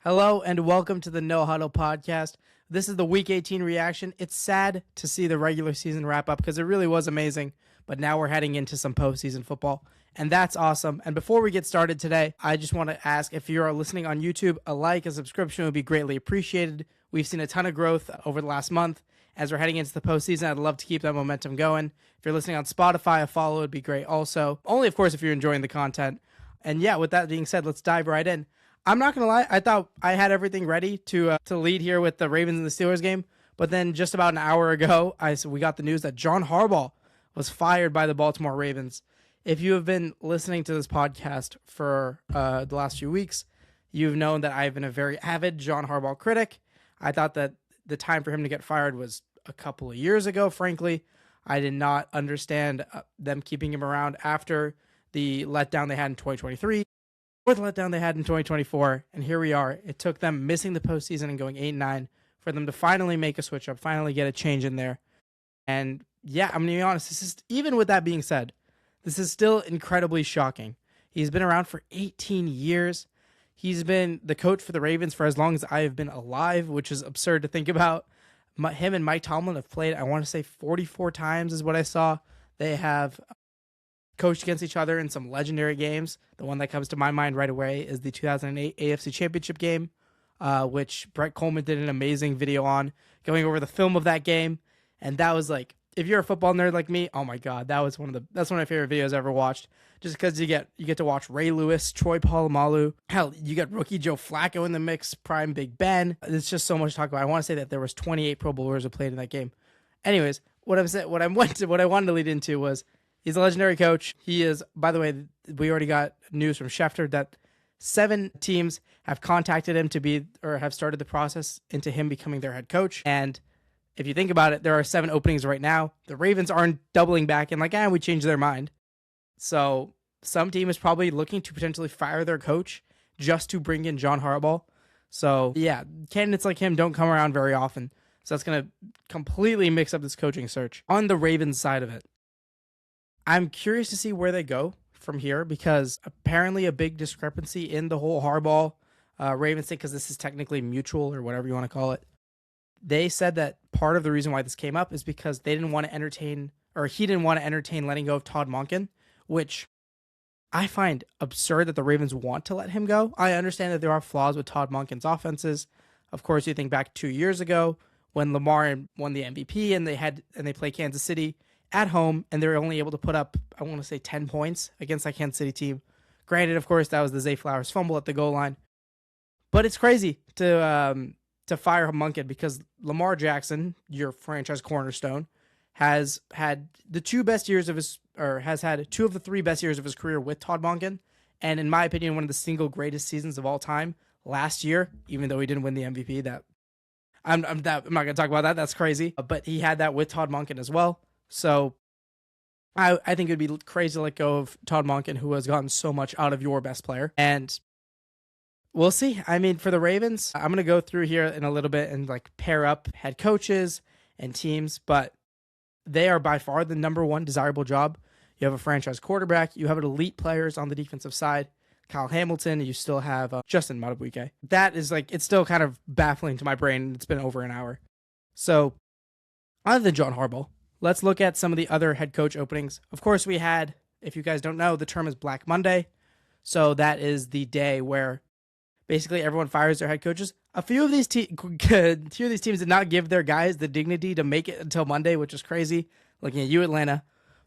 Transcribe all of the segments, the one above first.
Hello and welcome to the No Huddle Podcast. This is the Week 18 reaction. It's sad to see the regular season wrap up because it really was amazing, but now we're heading into some postseason football, and that's awesome. And before we get started today, I just want to ask if you are listening on YouTube, a like, a subscription would be greatly appreciated. We've seen a ton of growth over the last month. As we're heading into the postseason, I'd love to keep that momentum going. If you're listening on Spotify, a follow would be great also. Only, of course, if you're enjoying the content. And yeah, with that being said, let's dive right in. I'm not going to lie, I thought I had everything ready to lead here with the Ravens and the Steelers game, but then just about an hour ago, we got the news that John Harbaugh was fired by the Baltimore Ravens. If you have been listening to this podcast for the last few weeks, you've known that I've been a very avid John Harbaugh critic. I thought that the time for him to get fired was a couple of years ago, frankly. I did not understand them keeping him around after the letdown they had in 2023. Fourth letdown they had in 2024, and here we are. It took them missing the postseason and going 8-9 for them to finally make a switch up, finally get a change in there. And yeah, I'm going to be honest, even with that being said, this is still incredibly shocking. He's been around for 18 years. He's been the coach for the Ravens for as long as I have been alive, which is absurd to think about. Him and Mike Tomlin have played, I want to say 44 times is what I saw. They have coached against each other in some legendary games. The one that comes to my mind right away is the 2008 AFC Championship game, which Brett Coleman did an amazing video on, going over the film of that game. And that was like, if you're a football nerd like me, oh my God, that's one of my favorite videos I ever watched. Just because you get to watch Ray Lewis, Troy Polamalu, hell, you got rookie Joe Flacco in the mix, prime Big Ben. It's just so much to talk about. I want to say that there was 28 Pro Bowlers who played in that game. Anyways, what I wanted to lead into was, he's a legendary coach. He is, by the way, we already got news from Schefter that 7 teams have contacted him to be, or have started the process into him becoming their head coach. And if you think about it, there are 7 openings right now. The Ravens aren't doubling back and like, we changed their mind. So some team is probably looking to potentially fire their coach just to bring in John Harbaugh. So yeah, candidates like him don't come around very often. So that's going to completely mix up this coaching search. On the Ravens side of it, I'm curious to see where they go from here, because apparently a big discrepancy in the whole Harbaugh Ravens thing, because this is technically mutual or whatever you want to call it. They said that part of the reason why this came up is because they didn't want to entertain, or he didn't want to entertain letting go of Todd Monken, which I find absurd that the Ravens want to let him go. I understand that there are flaws with Todd Monken's offenses. Of course, you think back 2 years ago when Lamar won the MVP and they played Kansas City at home, and they were only able to put up, I want to say 10 points against that Kansas City team. Granted, of course, that was the Zay Flowers fumble at the goal line. But it's crazy to fire Monken, because Lamar Jackson, your franchise cornerstone, has had the 2 best years of his, or has had 2 of the 3 best years of his career with Todd Monken. And in my opinion, one of the single greatest seasons of all time last year, even though he didn't win the MVP. I'm not going to talk about that. That's crazy. But he had that with Todd Monken as well. So I think it would be crazy to let go of Todd Monken, who has gotten so much out of your best player. And we'll see. I mean, for the Ravens, I'm going to go through here in a little bit and like pair up head coaches and teams, but they are by far the number one desirable job. You have a franchise quarterback. You have elite players on the defensive side. Kyle Hamilton. You still have Justin Madubuike. That is like, it's still kind of baffling to my brain. It's been over an hour. So other than John Harbaugh, let's look at some of the other head coach openings. Of course, we had, if you guys don't know, the term is Black Monday. So that is the day where basically everyone fires their head coaches. A few of these teams did not give their guys the dignity to make it until Monday, which is crazy. Looking at you, Atlanta.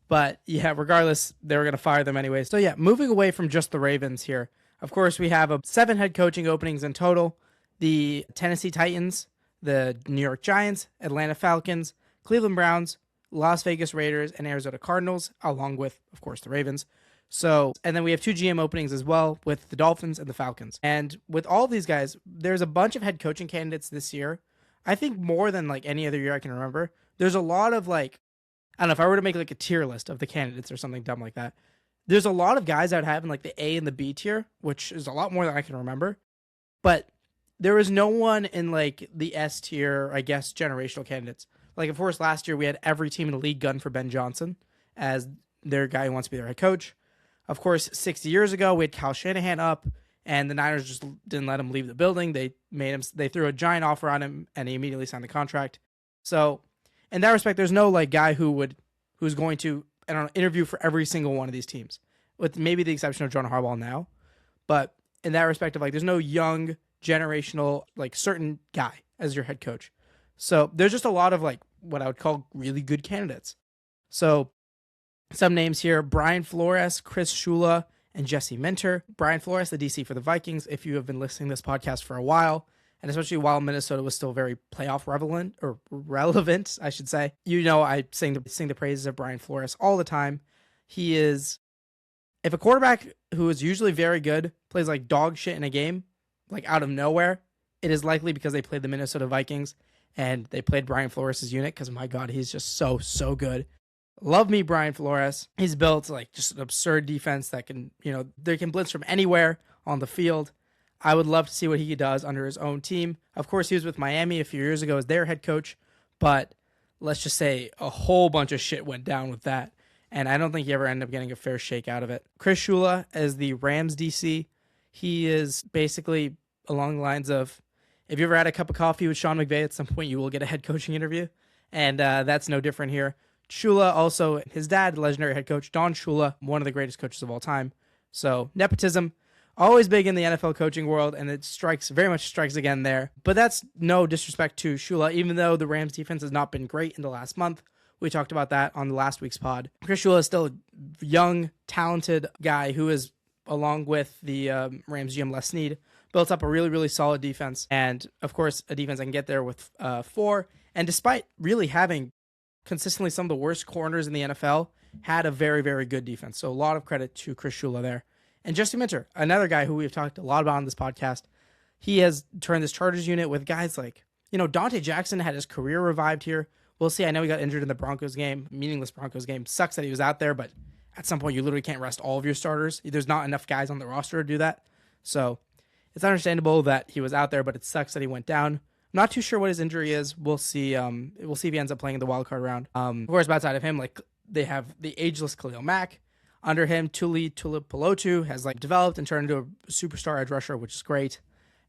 But yeah, regardless, they were going to fire them anyway. So yeah, moving away from just the Ravens here. Of course, we have 7 head coaching openings in total. The Tennessee Titans, the New York Giants, Atlanta Falcons, Cleveland Browns, Las Vegas Raiders, and Arizona Cardinals, along with, of course, the Ravens. So, and then we have 2 GM openings as well with the Dolphins and the Falcons. And with all of these guys, there's a bunch of head coaching candidates this year. I think more than like any other year I can remember. There's a lot of like, I don't know, if I were to make like a tier list of the candidates or something dumb like that, there's a lot of guys I would have in like the A and the B tier, which is a lot more than I can remember. But there was no one in like the S tier, I guess, generational candidates. Like, of course, last year we had every team in the league gun for Ben Johnson as their guy who wants to be their head coach. Of course, 60 years ago, we had Kyle Shanahan up, and the Niners just didn't let him leave the building. They threw a giant offer on him, and he immediately signed the contract. So in that respect, there's no like guy who's going to, I don't know, interview for every single one of these teams, with maybe the exception of John Harbaugh now. But in that respect of like, there's no young generational like certain guy as your head coach. So there's just a lot of like what I would call really good candidates. So some names here: Brian Flores, Chris Shula, and Jesse Minter. Brian Flores, the DC for the Vikings. If you have been listening to this podcast for a while, and especially while Minnesota was still very playoff relevant, I should say, I sing the praises of Brian Flores all the time. He is, if a quarterback who is usually very good plays like dog shit in a game, like out of nowhere, it is likely because they played the Minnesota Vikings and they played Brian Flores' unit, because my God, he's just so good. Love me Brian Flores. He's built like just an absurd defense that can, they can blitz from anywhere on the field. I would love to see what he does under his own team. Of course, he was with Miami a few years ago as their head coach, but let's just say a whole bunch of shit went down with that, and I don't think he ever ended up getting a fair shake out of it. Chris Shula as the Rams DC. He is basically along the lines of, if you ever had a cup of coffee with Sean McVay, at some point you will get a head coaching interview, and that's no different here. Shula, also his dad, legendary head coach Don Shula, one of the greatest coaches of all time. So nepotism, always big in the NFL coaching world, and it very much strikes again there. But that's no disrespect to Shula, even though the Rams defense has not been great in the last month. We talked about that on the last week's pod. Chris Shula is still a young, talented guy who is, along with the Rams GM Les Snead, built up a really, really solid defense. And, of course, a defense that can get there with 4. And despite really having consistently some of the worst corners in the NFL, had a very, very good defense. So a lot of credit to Chris Shula there. And Jesse Minter, another guy who we've talked a lot about on this podcast. He has turned this Chargers unit with guys like, Dante Jackson had his career revived here. We'll see. I know he got injured in the Broncos game, meaningless Broncos game. Sucks that he was out there, but at some point you literally can't rest all of your starters. There's not enough guys on the roster to do that. So it's understandable that he was out there, but it sucks that he went down. Not too sure what his injury is. We'll see. We'll see if he ends up playing in the wild card round. Of course, outside of him, like they have the ageless Khalil Mack. Under him, Tuli Tuipulotu has like developed and turned into a superstar edge rusher, which is great.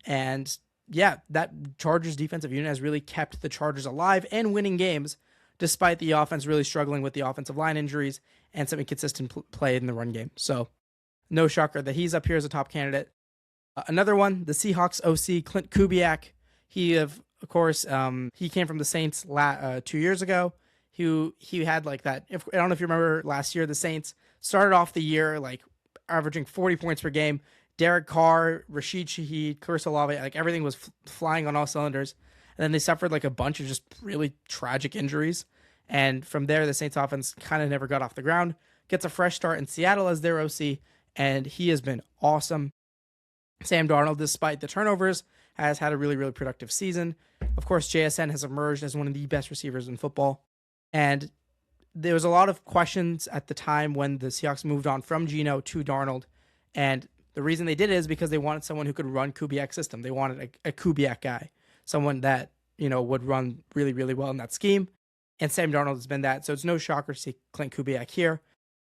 And yeah, that Chargers defensive unit has really kept the Chargers alive and winning games, despite the offense really struggling with the offensive line injuries and some inconsistent play in the run game. So no shocker that he's up here as a top candidate. Another one, the Seahawks OC, Clint Kubiak. He, of course, he came from the Saints 2 years ago. He had like that. I don't know if you remember last year, the Saints started off the year like averaging 40 points per game. Derek Carr, Rashid Shaheed, Clarissa Olave, like everything was flying on all cylinders. And then they suffered like a bunch of just really tragic injuries. And from there, the Saints offense kind of never got off the ground. Gets a fresh start in Seattle as their OC, and he has been awesome. Sam Darnold, despite the turnovers, has had a really, really productive season. Of course, JSN has emerged as one of the best receivers in football. And there was a lot of questions at the time when the Seahawks moved on from Geno to Darnold. And the reason they did it is because they wanted someone who could run Kubiak's system. They wanted a Kubiak guy, someone that, would run really, really well in that scheme. And Sam Darnold has been that. So it's no shocker to see Clint Kubiak here,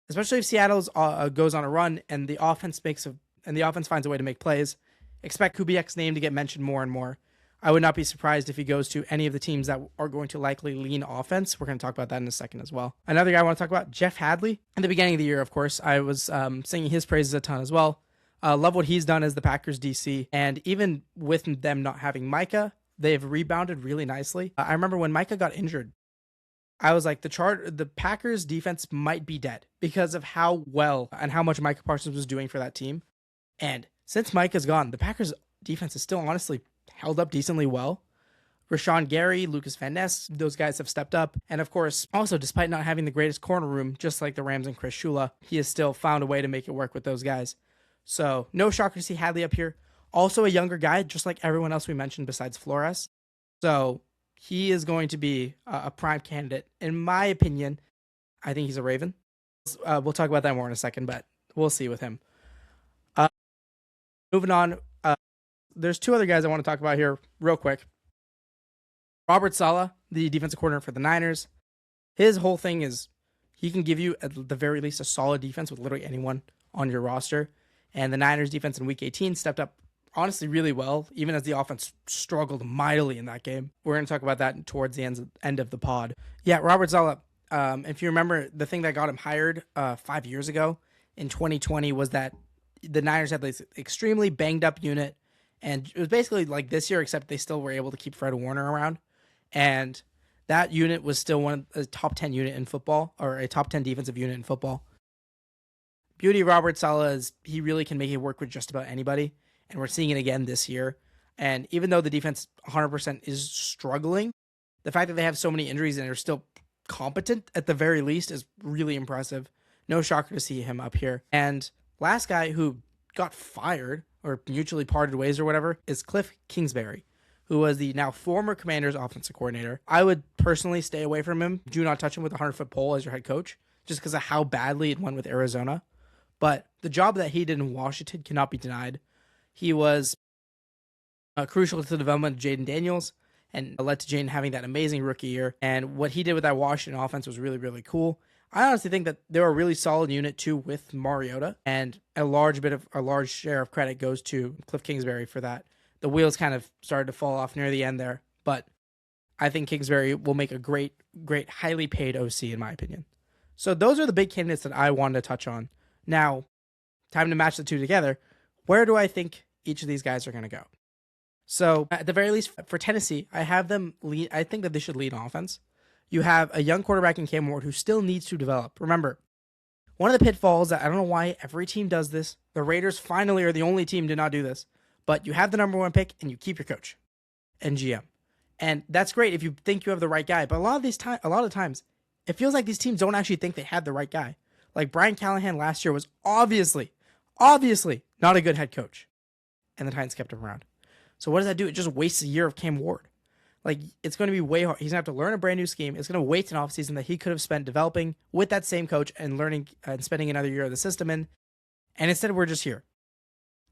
especially if Seattle's goes on a run and the offense finds a way to make plays. Expect Kubiak's name to get mentioned more and more. I would not be surprised if he goes to any of the teams that are going to likely lean offense. We're going to talk about that in a second as well. Another guy I want to talk about, Jeff Hadley. In the beginning of the year, of course, I was singing his praises a ton as well. Love what he's done as the Packers DC. And even with them not having Micah, they've rebounded really nicely. I remember when Micah got injured, I was like, the Packers defense might be dead because of how well and how much Micah Parsons was doing for that team. And since Micah's gone, the Packers defense is still honestly held up decently well. Rashawn Gary, Lucas Van Ness, those guys have stepped up. And of course, also despite not having the greatest corner room, just like the Rams and Chris Shula, he has still found a way to make it work with those guys. So no shocker to see Hadley up here. Also a younger guy, just like everyone else we mentioned besides Flores. So he is going to be a prime candidate. In my opinion, I think he's a Raven. We'll talk about that more in a second, but we'll see with him. Moving on, there's two other guys I want to talk about here real quick. Robert Saleh, the defensive coordinator for the Niners. His whole thing is he can give you, at the very least, a solid defense with literally anyone on your roster. And the Niners defense in week 18 stepped up honestly really well, even as the offense struggled mightily in that game. We're going to talk about that towards the end of the pod. Yeah, Robert Saleh, if you remember, the thing that got him hired 5 years ago in 2020 was that the Niners had this extremely banged up unit, and it was basically like this year, except they still were able to keep Fred Warner around. And that unit was still one of the top 10 unit in football, or a top 10 defensive unit in football. Beauty of Robert Saleh is he really can make it work with just about anybody, and we're seeing it again this year. And even though the defense 100% is struggling, the fact that they have so many injuries and are still competent at the very least is really impressive. No shocker to see him up here. And last guy who got fired or mutually parted ways or whatever is Cliff Kingsbury, who was the now former Commanders offensive coordinator. I would personally stay away from him. Do not touch him with a 100-foot pole as your head coach, just because of how badly it went with Arizona. But the job that he did in Washington cannot be denied. He was crucial to the development of Jaden Daniels and led to Jaden having that amazing rookie year. And what he did with that Washington offense was really, really cool. I honestly think that they're a really solid unit too with Mariota, and a large share of credit goes to Cliff Kingsbury for that. The wheels kind of started to fall off near the end there, but I think Kingsbury will make a great, highly paid OC in my opinion. So those are the big candidates that I wanted to touch on. Now, time to match the two together. Where do I think each of these guys are going to go? So at the very least for Tennessee, I have them lead. I think that they should lead offense. You have a young quarterback in Cam Ward who still needs to develop. Remember, one of the pitfalls that I don't know why every team does this. The Raiders finally are the only team to not do this. But you have the number one pick and you keep your coach and GM. And that's great if you think you have the right guy. But a lot of times, it feels like these teams don't actually think they had the right guy. Like Brian Callahan last year was obviously not a good head coach. And the Titans kept him around. So what does that do? It just wastes a year of Cam Ward. Like, it's going to be way hard. He's going to have to learn a brand new scheme. It's going to waste an offseason that he could have spent developing with that same coach and learning and spending another year of the system in. And instead, we're just here.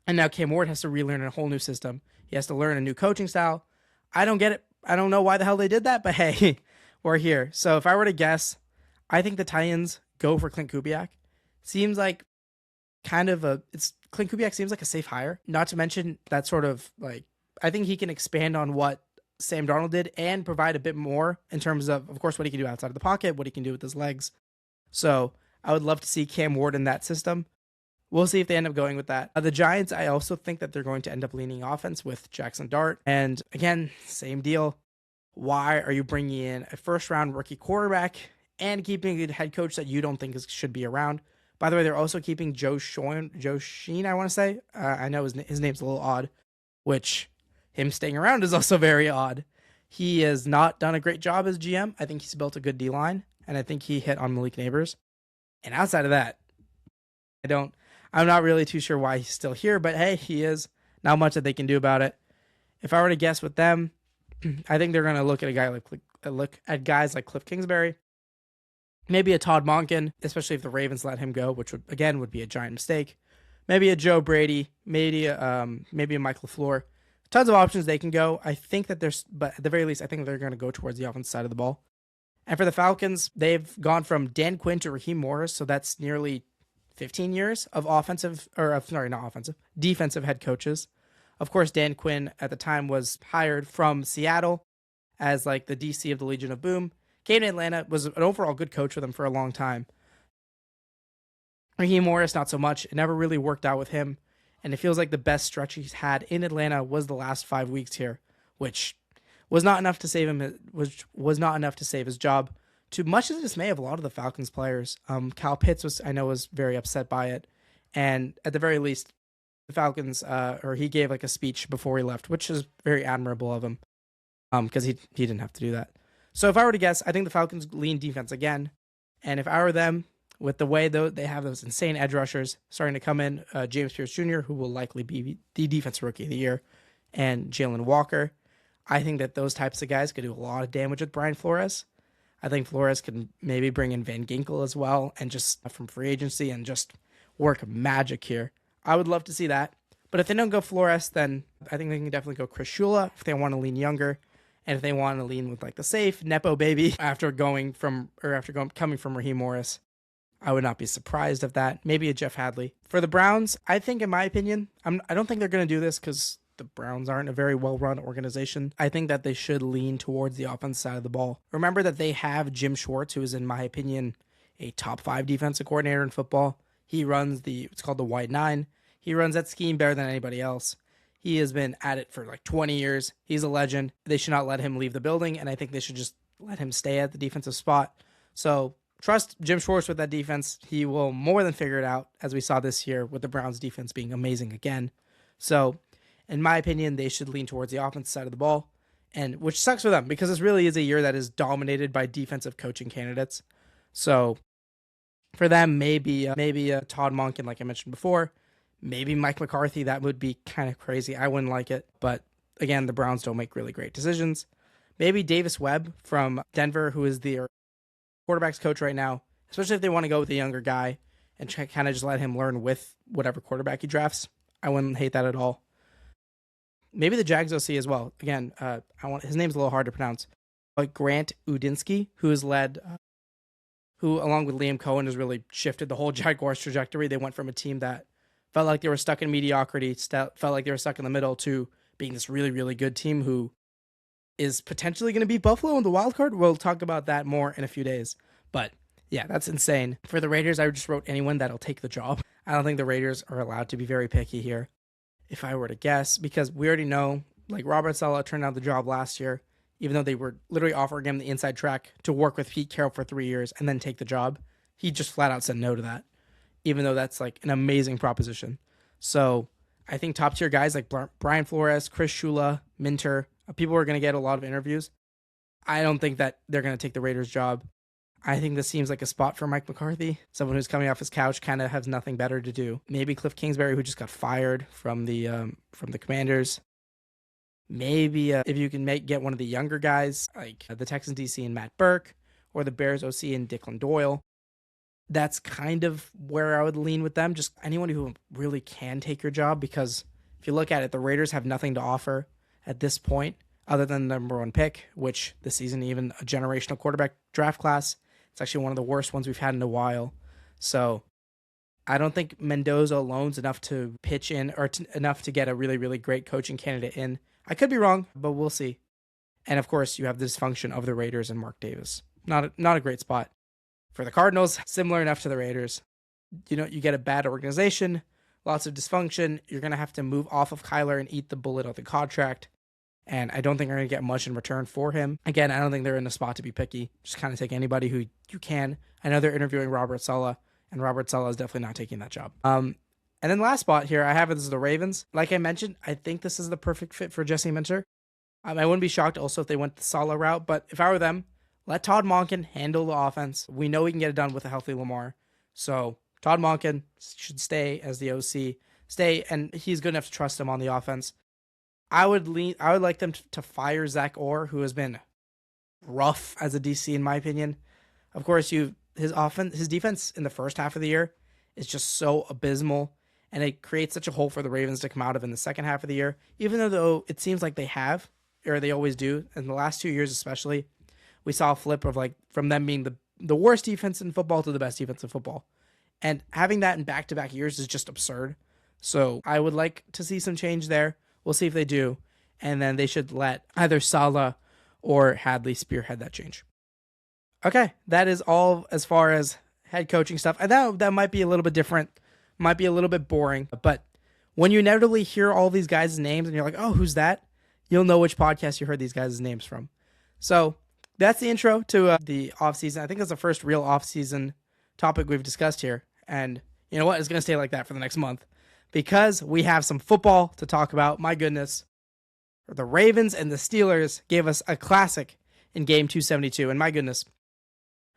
And now Cam Ward has to relearn a whole new system. He has to learn a new coaching style. I don't get it. I don't know why the hell they did that, but hey, we're here. So if I were to guess, I think the Titans go for Clint Kubiak. Seems like Clint Kubiak seems like a safe hire. Not to mention that sort of like, I think he can expand on what Sam Darnold did and provide a bit more in terms of course, what he can do outside of the pocket, what he can do with his legs. So I would love to see Cam Ward in that system. We'll see if they end up going with that. The Giants, I also think that they're going to end up leaning offense with Jackson Dart. And again, same deal. Why are you bringing in a first-round rookie quarterback and keeping a head coach that you don't think should be around? By the way, they're also keeping Joe Sheen, I want to say. I know his name's a little odd, which him staying around is also very odd. He has not done a great job as GM. I think he's built a good D-line, and I think he hit on Malik Neighbors. And outside of that, I'm not really too sure why he's still here, but hey, he is. Not much that they can do about it. If I were to guess with them, I think they're going to look at guys like Cliff Kingsbury, maybe a Todd Monken, especially if the Ravens let him go, which would be a giant mistake. Maybe a Joe Brady, maybe a Mike LaFleur. Tons of options they can go. I think that but at the very least, I think they're going to go towards the offensive side of the ball. And for the Falcons, they've gone from Dan Quinn to Raheem Morris, so that's nearly 15 years of defensive head coaches. Of course, Dan Quinn at the time was hired from Seattle as like the DC of the Legion of Boom. Came to Atlanta, was an overall good coach for them for a long time. Raheem Morris, not so much. It never really worked out with him. And it feels like the best stretch he's had in Atlanta was the last 5 weeks here, which was not enough to save him. Which was not enough to save his job. To much of the dismay of a lot of the Falcons players, Kyle Pitts was very upset by it, and at the very least, the Falcons, he gave like a speech before he left, which is very admirable of him, because he didn't have to do that. So if I were to guess, I think the Falcons lean defense again, and if I were them, with the way they have those insane edge rushers starting to come in, James Pierce Jr., who will likely be the defensive rookie of the year, and Jalen Walker, I think that those types of guys could do a lot of damage with Brian Flores. I think Flores could maybe bring in Van Ginkel as well, and just from free agency and just work magic here. I would love to see that. But if they don't go Flores, then I think they can definitely go Chris Shula if they want to lean younger, and if they want to lean with like the safe Nepo baby after coming from Raheem Morris. I would not be surprised if that. Maybe a Jeff Hadley. For the Browns, I think, in my opinion, I don't think they're going to do this because the Browns aren't a very well-run organization. I think that they should lean towards the offense side of the ball. Remember that they have Jim Schwartz, who is, in my opinion, a top 5 defensive coordinator in football. He runs it's called the White Nine. He runs that scheme better than anybody else. He has been at it for like 20 years. He's a legend. They should not let him leave the building, and I think they should just let him stay at the defensive spot. So trust Jim Schwartz with that defense. He will more than figure it out, as we saw this year with the Browns defense being amazing again. So in my opinion, they should lean towards the offensive side of the ball, and which sucks for them because this really is a year that is dominated by defensive coaching candidates. So for them, maybe Todd Monken, like I mentioned before, maybe Mike McCarthy. That would be kind of crazy. I wouldn't like it, but again, the Browns don't make really great decisions. Maybe Davis Webb from Denver, who is the quarterback's coach right now, especially if they want to go with a younger guy and kind of just let him learn with whatever quarterback he drafts. I wouldn't hate that at all. Maybe the Jags OC as well. Again, his name's a little hard to pronounce, but Grant Udinsky, who along with Liam Cohen has really shifted the whole Jaguars trajectory. They went from a team that felt like they were stuck in mediocrity, felt like they were stuck in the middle, to being this really, really good team who is potentially going to beat Buffalo in the wild card. We'll talk about that more in a few days. But yeah, that's insane. For the Raiders, I just wrote anyone that'll take the job. I don't think the Raiders are allowed to be very picky here, if I were to guess, because we already know, like, Robert Saleh turned down the job last year, even though they were literally offering him the inside track to work with Pete Carroll for 3 years and then take the job. He just flat out said no to that, even though that's like an amazing proposition. So I think top tier guys like Brian Flores, Chris Shula, Minter, people are going to get a lot of interviews. I don't think that they're going to take the Raiders job. I think this seems like a spot for Mike McCarthy, someone who's coming off his couch, kind of has nothing better to do. Maybe Cliff Kingsbury, who just got fired from the Commanders. Maybe if you can get one of the younger guys, like the Texans DC and Matt Burke, or the Bears OC and Declan Doyle. That's kind of where I would lean with them. Just anyone who really can take your job, because if you look at it, the Raiders have nothing to offer at this point other than the number 1 pick, which this season, even a generational quarterback draft class, it's actually one of the worst ones we've had in a while. So I don't think Mendoza alone's enough to pitch in, or enough to get a really, really great coaching candidate in. I could be wrong, but we'll see. And of course, you have the dysfunction of the Raiders and Mark Davis. Not a great spot. For the Cardinals, similar enough to the Raiders. You get a bad organization, lots of dysfunction. You're going to have to move off of Kyler and eat the bullet of the contract. And I don't think they're going to get much in return for him. Again, I don't think they're in a spot to be picky. Just kind of take anybody who you can. I know they're interviewing Robert Saleh, and Robert Saleh is definitely not taking that job. And then last spot here I have is the Ravens. Like I mentioned, I think this is the perfect fit for Jesse Minter. I wouldn't be shocked also if they went the Saleh route, but if I were them, let Todd Monken handle the offense. We know he can get it done with a healthy Lamar. So Todd Monken should stay as the OC. And he's good enough to trust him on the offense. I would like them to fire Zach Orr, who has been rough as a DC in my opinion. Of course, his defense in the first half of the year is just so abysmal, and it creates such a hole for the Ravens to come out of in the second half of the year. Even though it seems like they have, or they always do, in the last 2 years especially, we saw a flip of from them being the worst defense in football to the best defense in football. And having that in back-to-back years is just absurd. So I would like to see some change there. We'll see if they do. And then they should let either Saleh or Hadley spearhead that change. Okay, that is all as far as head coaching stuff. I know that might be a little bit different, might be a little bit boring, but when you inevitably hear all these guys' names and you're like, oh, who's that? You'll know which podcast you heard these guys' names from. So that's the intro to the offseason. I think that's the first real offseason topic we've discussed here. And you know what? It's going to stay like that for the next month because we have some football to talk about. My goodness. The Ravens and the Steelers gave us a classic in game 272. And my goodness,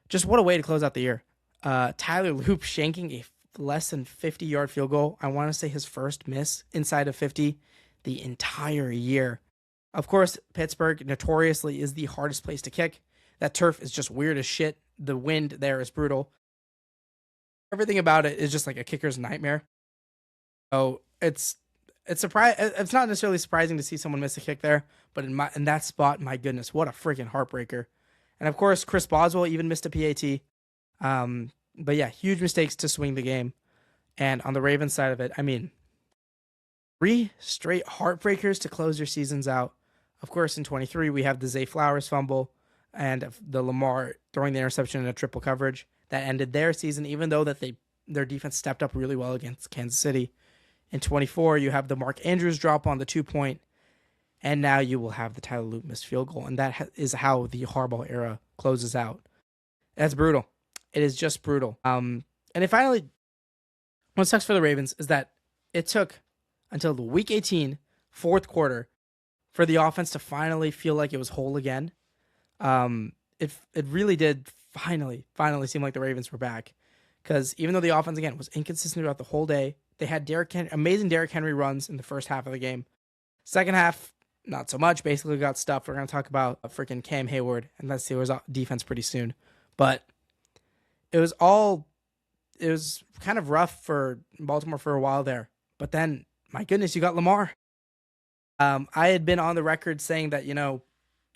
just what a way to close out the year. Tyler Loop shanking a less than 50-yard field goal. I want to say his first miss inside of 50 the entire year. Of course, Pittsburgh notoriously is the hardest place to kick. That turf is just weird as shit. The wind there is brutal. Everything about it is just like a kicker's nightmare. So it's not necessarily surprising to see someone miss a kick there, but in that spot, my goodness, what a freaking heartbreaker. And of course, Chris Boswell even missed a PAT. But yeah, huge mistakes to swing the game. And on the Ravens side of it, I mean, 3 straight heartbreakers to close your seasons out. Of course, in 23, we have the Zay Flowers fumble and the Lamar throwing the interception in a triple coverage that ended their season, even though that their defense stepped up really well against Kansas City. In 24, you have the Mark Andrews drop on the 2-point, and now you will have the Tyler Loop missed field goal, and that is how the Harbaugh era closes out. That's brutal. It is just brutal. And it finally, what sucks for the Ravens is that it took until the Week 18 fourth quarter for the offense to finally feel like it was whole again. It really did finally seem like the Ravens were back, because even though the offense again was inconsistent throughout the whole day, they had amazing Derrick Henry runs in the first half of the game. Second half, not so much. Basically got stuffed. We're going to talk about freaking Cam Hayward and let's see his defense pretty soon. But it was kind of rough for Baltimore for a while there. But then, my goodness, you got Lamar. I had been on the record saying that,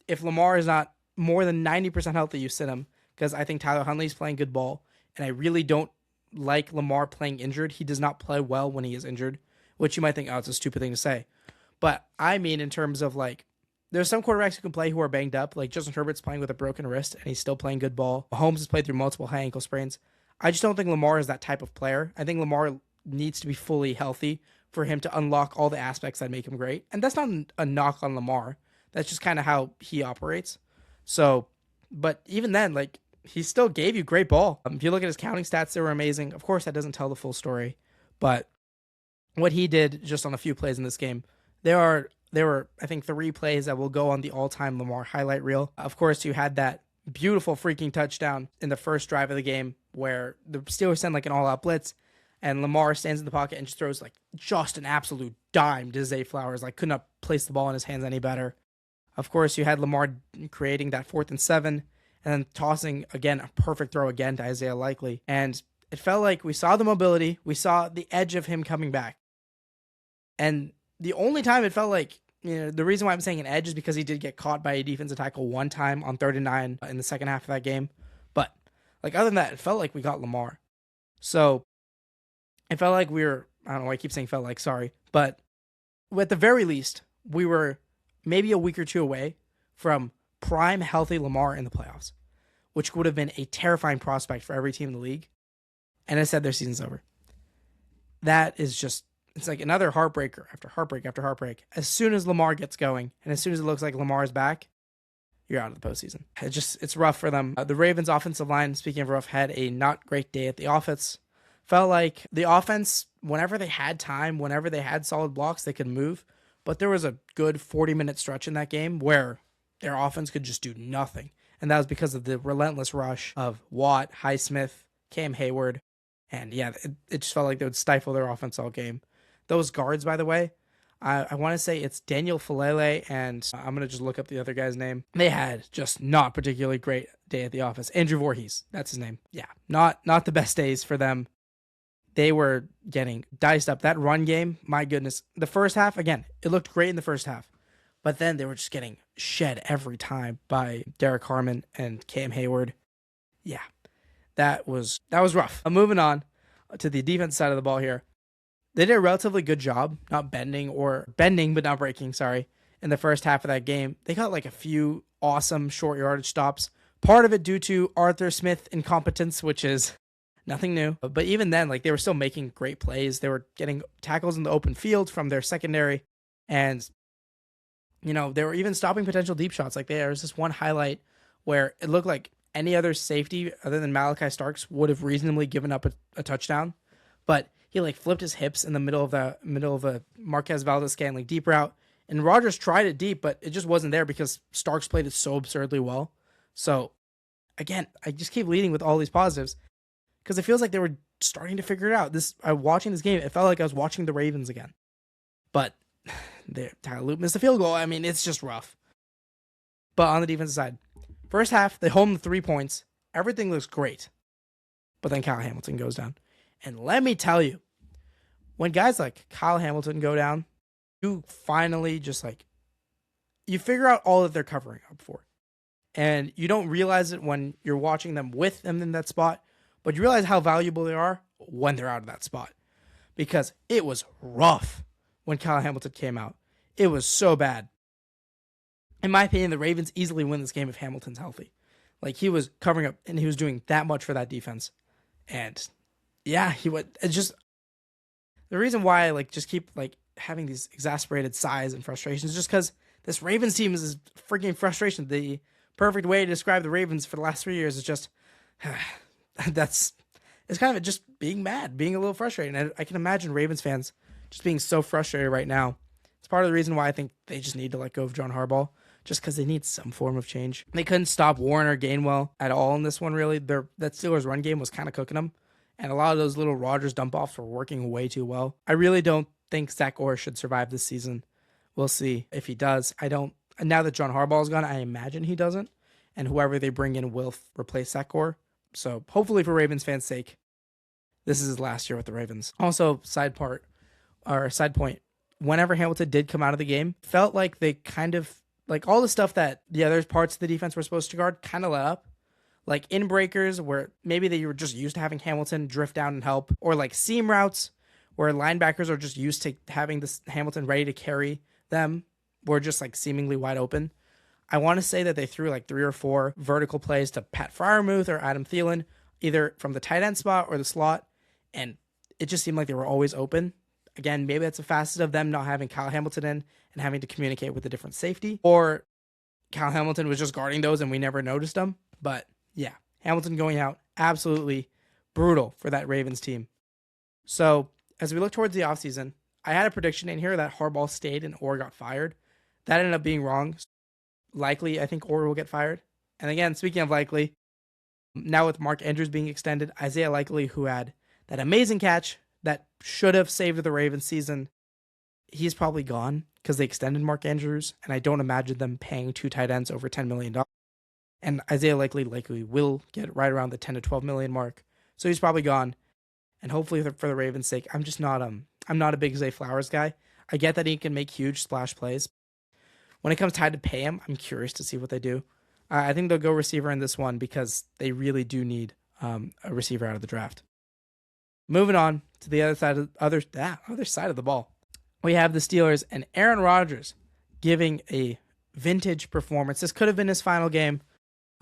if Lamar is not more than 90% healthy, you sit him, because I think Tyler Huntley's playing good ball, and I really don't like Lamar playing injured. He does not play well when he is injured, which you might think, oh, it's a stupid thing to say. But I mean, in terms of there's some quarterbacks who can play who are banged up. Like Justin Herbert's playing with a broken wrist, and he's still playing good ball. Mahomes has played through multiple high ankle sprains. I just don't think Lamar is that type of player. I think Lamar needs to be fully healthy for him to unlock all the aspects that make him great. And that's not a knock on Lamar. That's just kind of how he operates. So, but even then, he still gave you great ball. If you look at his counting stats, they were amazing. Of course, that doesn't tell the full story. But what he did just on a few plays in this game, there were, I think, 3 plays that will go on the all-time Lamar highlight reel. Of course, you had that beautiful freaking touchdown in the first drive of the game where the Steelers send an all-out blitz, and Lamar stands in the pocket and just throws just an absolute dime to Zay Flowers. Could not place the ball in his hands any better. Of course, you had Lamar creating that 4th and 7, and then tossing, again, a perfect throw again to Isaiah Likely. And it felt like we saw the mobility. We saw the edge of him coming back. And the only time it felt like, the reason why I'm saying an edge is because he did get caught by a defensive tackle one time on 3rd and 9 in the second half of that game. But, other than that, it felt like we got Lamar. So, it felt like we were, I don't know why I keep saying felt like, sorry. But, at the very least, we were maybe a week or 2 away from prime healthy Lamar in the playoffs, which would have been a terrifying prospect for every team in the league. And instead, their season's over. That is just, it's like another heartbreaker after heartbreak after heartbreak. As soon as Lamar gets going, and as soon as it looks like Lamar is back, you're out of the postseason. It's rough for them. The Ravens offensive line, speaking of rough, had a not great day at the office. Felt like the offense, whenever they had time, whenever they had solid blocks, they could move. But there was a good 40-minute stretch in that game where their offense could just do nothing. And that was because of the relentless rush of Watt, Highsmith, Cam Hayward. And yeah, it just felt like they would stifle their offense all game. Those guards, by the way, I want to say it's Daniel Falele, and I'm going to just look up the other guy's name. They had just not particularly great day at the office. Andrew Voorhees, that's his name. Yeah, not the best days for them. They were getting diced up. That run game, my goodness. The first half, again, it looked great in the first half. But then they were just getting shed every time by Derek Harmon and Cam Hayward. Yeah, that was rough. Moving on to the defense side of the ball here. They did a relatively good job, not bending but not breaking, in the first half of that game. They got a few awesome short yardage stops. Part of it due to Arthur Smith incompetence, which is nothing new. But even then, they were still making great plays. They were getting tackles in the open field from their secondary. And, they were even stopping potential deep shots. There was this one highlight where it looked like any other safety other than Malachi Starks would have reasonably given up a touchdown. But he flipped his hips in the middle of a Marquez Valdez-Scantling deep route. And Rodgers tried it deep, but it just wasn't there because Starks played it so absurdly well. So, again, I just keep leading with all these positives because it feels like they were starting to figure it out. Watching this game, it felt like I was watching the Ravens again. But Tyler Loop missed a field goal. I mean, it's just rough. But on the defensive side, first half, they hold the 3 points. Everything looks great. But then Kyle Hamilton goes down. And let me tell you, when guys like Kyle Hamilton go down, you finally just you figure out all that they're covering up for. And you don't realize it when you're watching them with them in that spot. But you realize how valuable they are when they're out of that spot. Because it was rough when Kyle Hamilton came out. It was so bad. In my opinion, the Ravens easily win this game if Hamilton's healthy. Like, he was covering up and he was doing that much for that defense. And yeah, he would. It's just the reason why I like just keep like having these exasperated sighs and frustrations is just because this Ravens team is freaking frustration. The perfect way to describe the Ravens for the last 3 years is just it's kind of just being mad, being a little frustrated. And I can imagine Ravens fans just being so frustrated right now. It's part of the reason why I think they just need to let go of John Harbaugh, just because they need some form of change. They couldn't stop Warren or Gainwell at all in this one, really. That Steelers run game was kind of cooking them, and a lot of those little Rodgers dump-offs were working way too well. I really don't think Zach Orr should survive this season. We'll see if he does. Now that John Harbaugh is gone, I imagine he doesn't, and whoever they bring in will replace Zach Orr. So hopefully for Ravens fans' sake, this is his last year with the Ravens. Also, side point, whenever Hamilton did come out of the game, felt like they kind of, like all the stuff that the other parts of the defense were supposed to guard kind of let up. Like in breakers where maybe they were just used to having Hamilton drift down and help, or like seam routes where linebackers are just used to having this Hamilton ready to carry them, were just like seemingly wide open. I want to say that they threw like 3 or 4 vertical plays to Pat Freiermuth or Adam Thielen, either from the tight end spot or the slot, and it just seemed like they were always open. Again, maybe that's a facet of them not having Kyle Hamilton in and having to communicate with a different safety, or Kyle Hamilton was just guarding those and we never noticed them. But yeah, Hamilton going out, absolutely brutal for that Ravens team. So as we look towards the offseason, I had a prediction in here that Harbaugh stayed and Orr got fired. That ended up being wrong. Likely, I think Orr will get fired. And again, speaking of likely, now with Mark Andrews being extended, Isaiah Likely, who had that amazing catch that should have saved the Ravens season, he's probably gone because they extended Mark Andrews, and I don't imagine them paying 2 tight ends over $10 million. And Isaiah likely will get right around the 10 to 12 million mark. So he's probably gone. And hopefully for the Ravens' sake, I'm not a big Zay Flowers guy. I get that he can make huge splash plays. When it comes time to pay him, I'm curious to see what they do. I think they'll go receiver in this one because they really do need a receiver out of the draft. Moving on to the other side of the ball, we have the Steelers and Aaron Rodgers giving a vintage performance. This could have been his final game.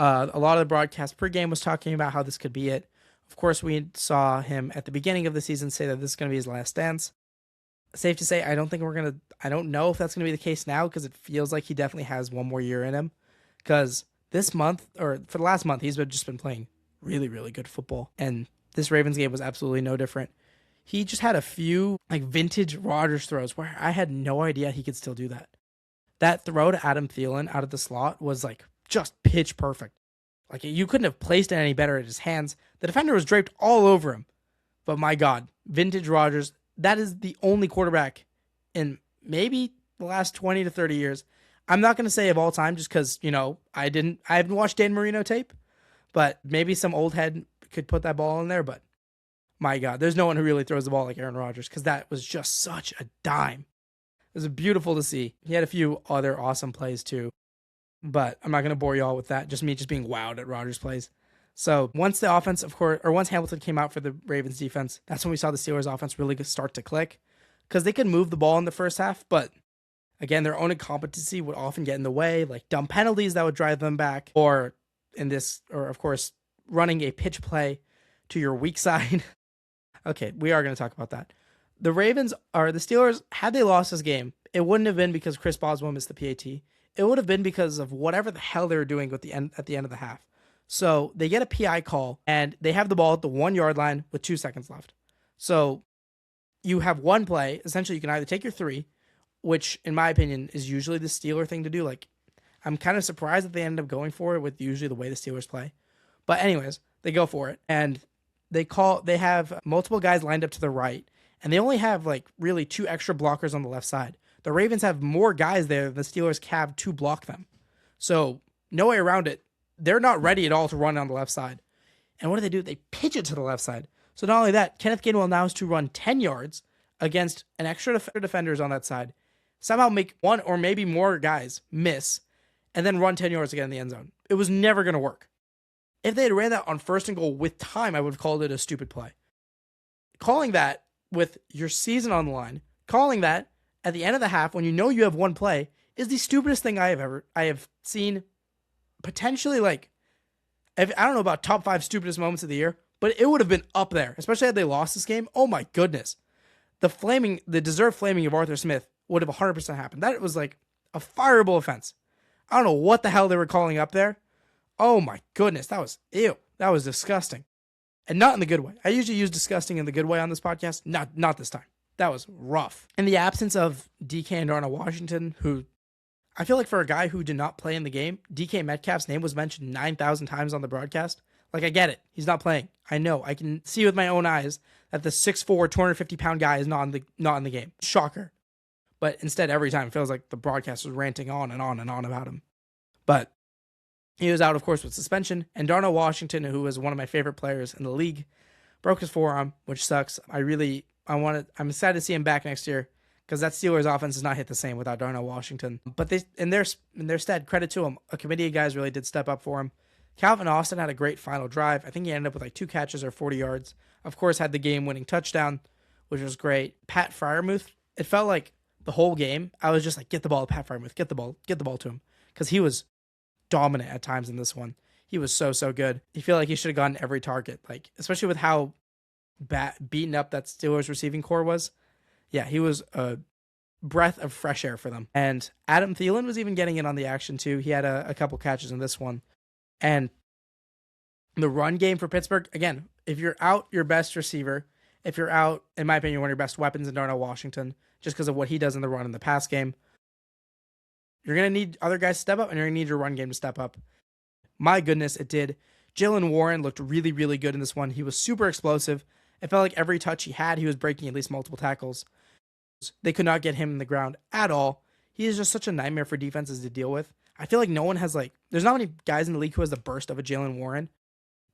A lot of the broadcast pregame was talking about how this could be it. Of course, we saw him at the beginning of the season say that this is going to be his last dance. Safe to say, I don't know if that's going to be the case now, because it feels like he definitely has one more year in him. Because this month, or for the last month, he's just been playing really, really good football. And this Ravens game was absolutely no different. He just had a few like vintage Rodgers throws where I had no idea he could still do that. That throw to Adam Thielen out of the slot was like just pitch perfect. Like, you couldn't have placed it any better at his hands. The defender was draped all over him. But my God, vintage Rodgers, that is the only quarterback in maybe the last 20 to 30 years. I'm not going to say of all time just because, I haven't watched Dan Marino tape, but maybe some old head could put that ball in there. But my God, there's no one who really throws the ball like Aaron Rodgers, because that was just such a dime. It was beautiful to see. He had a few other awesome plays too, but I'm not going to bore you all with that. Just me being wowed at Rodgers' plays. So once the offense, of course, or once Hamilton came out for the Ravens defense, that's when we saw the Steelers offense really start to click, because they could move the ball in the first half, but again, their own incompetency would often get in the way, like dumb penalties that would drive them back, or of course, running a pitch play to your weak side. Okay, we are going to talk about that. The Steelers, had they lost this game, it wouldn't have been because Chris Boswell missed the PAT. It would have been because of whatever the hell they were doing at the end of the half. So they get a PI call, and they have the ball at the 1 yard line with 2 seconds left. So you have one play. Essentially, you can either take your 3, which in my opinion is usually the Steeler thing to do. Like, I'm kind of surprised that they ended up going for it with usually the way the Steelers play. But anyways, they go for it, and they have multiple guys lined up to the right, and they only have like really 2 extra blockers on the left side. The Ravens have more guys there than the Steelers have to block them. So no way around it. They're not ready at all to run on the left side. And what do? They pitch it to the left side. So not only that, Kenneth Gainwell now has to run 10 yards against an extra defenders on that side, somehow make one or maybe more guys miss, and then run 10 yards again in the end zone. It was never going to work. If they had ran that on first and goal with time, I would have called it a stupid play. Calling that with your season on the line, calling that at the end of the half when you know you have one play is the stupidest thing I have seen. Potentially, like, I don't know about top 5 stupidest moments of the year, but it would have been up there, especially had they lost this game. Oh my goodness. The deserved flaming of Arthur Smith would have 100% happened. That was like a fireable offense. I don't know what the hell they were calling up there. Oh my goodness. That was ew. That was disgusting. And not in the good way. I usually use disgusting in the good way on this podcast. Not this time. That was rough. In the absence of DK and Darnell Washington, who I feel like for a guy who did not play in the game, DK Metcalf's name was mentioned 9,000 times on the broadcast. Like, I get it. He's not playing. I know. I can see with my own eyes that the 6'4", 250-pound guy is not in the game. Shocker. But instead, every time, it feels like the broadcast was ranting on and on and on about him. But he was out, of course, with suspension. And Darnell Washington, who was one of my favorite players in the league, broke his forearm, which sucks. I'm excited to see him back next year because that Steelers offense does not hit the same without Darnell Washington. But they, in their stead, credit to him, a committee of guys really did step up for him. Calvin Austin had a great final drive. I think he ended up with like 2 catches or 40 yards. Of course, had the game-winning touchdown, which was great. Pat Freiermuth, it felt like the whole game, I was just like, get the ball to Pat Freiermuth, get the ball to him. Because he was dominant at times in this one. He was so good. You feel like he should have gotten every target, like especially with how beaten up that Steelers receiving core was. Yeah, he was a breath of fresh air for them. And Adam Thielen was even getting in on the action too. He had a couple catches in this one. And the run game for Pittsburgh, again, if you're out your best receiver, if you're out, in my opinion, one of your best weapons in Darnell Washington, just because of what he does in the run and the pass game, you're going to need other guys to step up, and you're going to need your run game to step up. My goodness, it did. Jalen Warren looked really, really good in this one. He was super explosive. It felt like every touch he had, he was breaking at least multiple tackles. They could not get him in the ground at all. He is just such a nightmare for defenses to deal with. I feel like no one has there's not many guys in the league who has the burst of a Jalen Warren.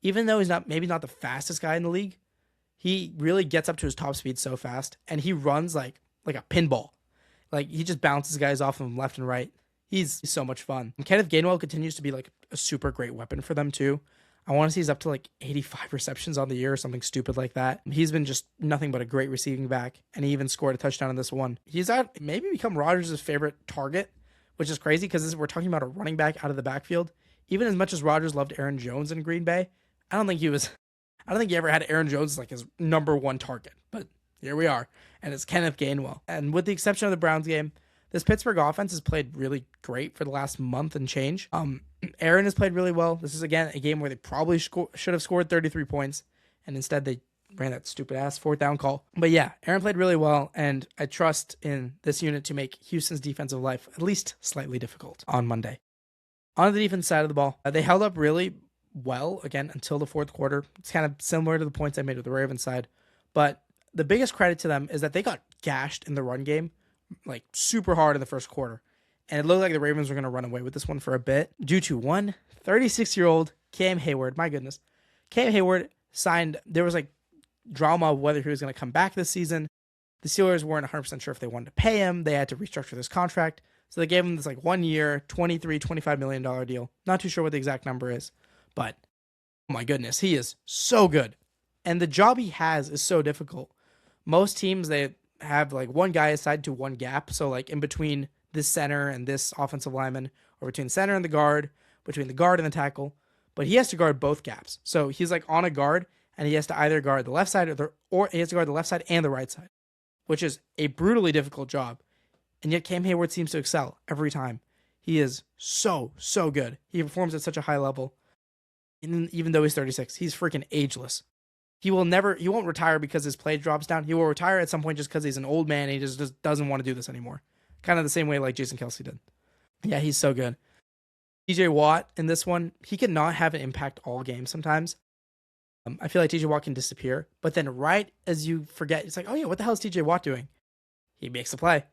Even though he's maybe not the fastest guy in the league, he really gets up to his top speed so fast, and he runs like a pinball. Like, he just bounces guys off of him left and right. He's so much fun. And Kenneth Gainwell continues to be like a super great weapon for them too. I want to see he's up to like 85 receptions on the year or something stupid like that. He's been just nothing but a great receiving back, and he even scored a touchdown in this one. He's maybe become Rodgers' favorite target, which is crazy because we're talking about a running back out of the backfield. Even as much as Rodgers loved Aaron Jones in Green Bay, I don't think he ever had Aaron Jones as like his number one target. But here we are, and it's Kenneth Gainwell. And with the exception of the Browns game, this Pittsburgh offense has played really great for the last month and change. Aaron has played really well. This is, again, a game where they probably should have scored 33 points, and instead they ran that stupid-ass 4th down call. But yeah, Aaron played really well, and I trust in this unit to make Houston's defensive life at least slightly difficult on Monday. On the defense side of the ball, they held up really well, again, until the 4th quarter. It's kind of similar to the points I made with the Ravens side. But the biggest credit to them is that they got gashed in the run game, like super hard in the 1st quarter. And it looked like the Ravens were going to run away with this one for a bit due to one 36-year-old Cam Hayward. My goodness. Cam Hayward signed, there was like drama of whether he was going to come back this season. The Steelers weren't 100% sure if they wanted to pay him. They had to restructure this contract. So they gave him this like 1 year, $25 million deal. Not too sure what the exact number is, but oh my goodness, he is so good. And the job he has is so difficult. Most teams, they have like one guy assigned to one gap. So like in between this center and this offensive lineman, or between the center and the guard, between the guard and the tackle. But he has to guard both gaps. So he's like on a guard, and he has to either guard the left side or he has to guard the left side and the right side, which is a brutally difficult job. And yet Cam Hayward seems to excel every time. He is so good. He performs at such a high level. And even though he's 36, he's freaking ageless. He won't retire because his play drops down. He will retire at some point just because he's an old man and he just doesn't want to do this anymore. Kind of the same way like Jason Kelce did. Yeah, he's so good. TJ Watt in this one, he cannot have an impact all game sometimes. I feel like TJ Watt can disappear, but then right as you forget, it's like, oh yeah, what the hell is TJ Watt doing? He makes a play.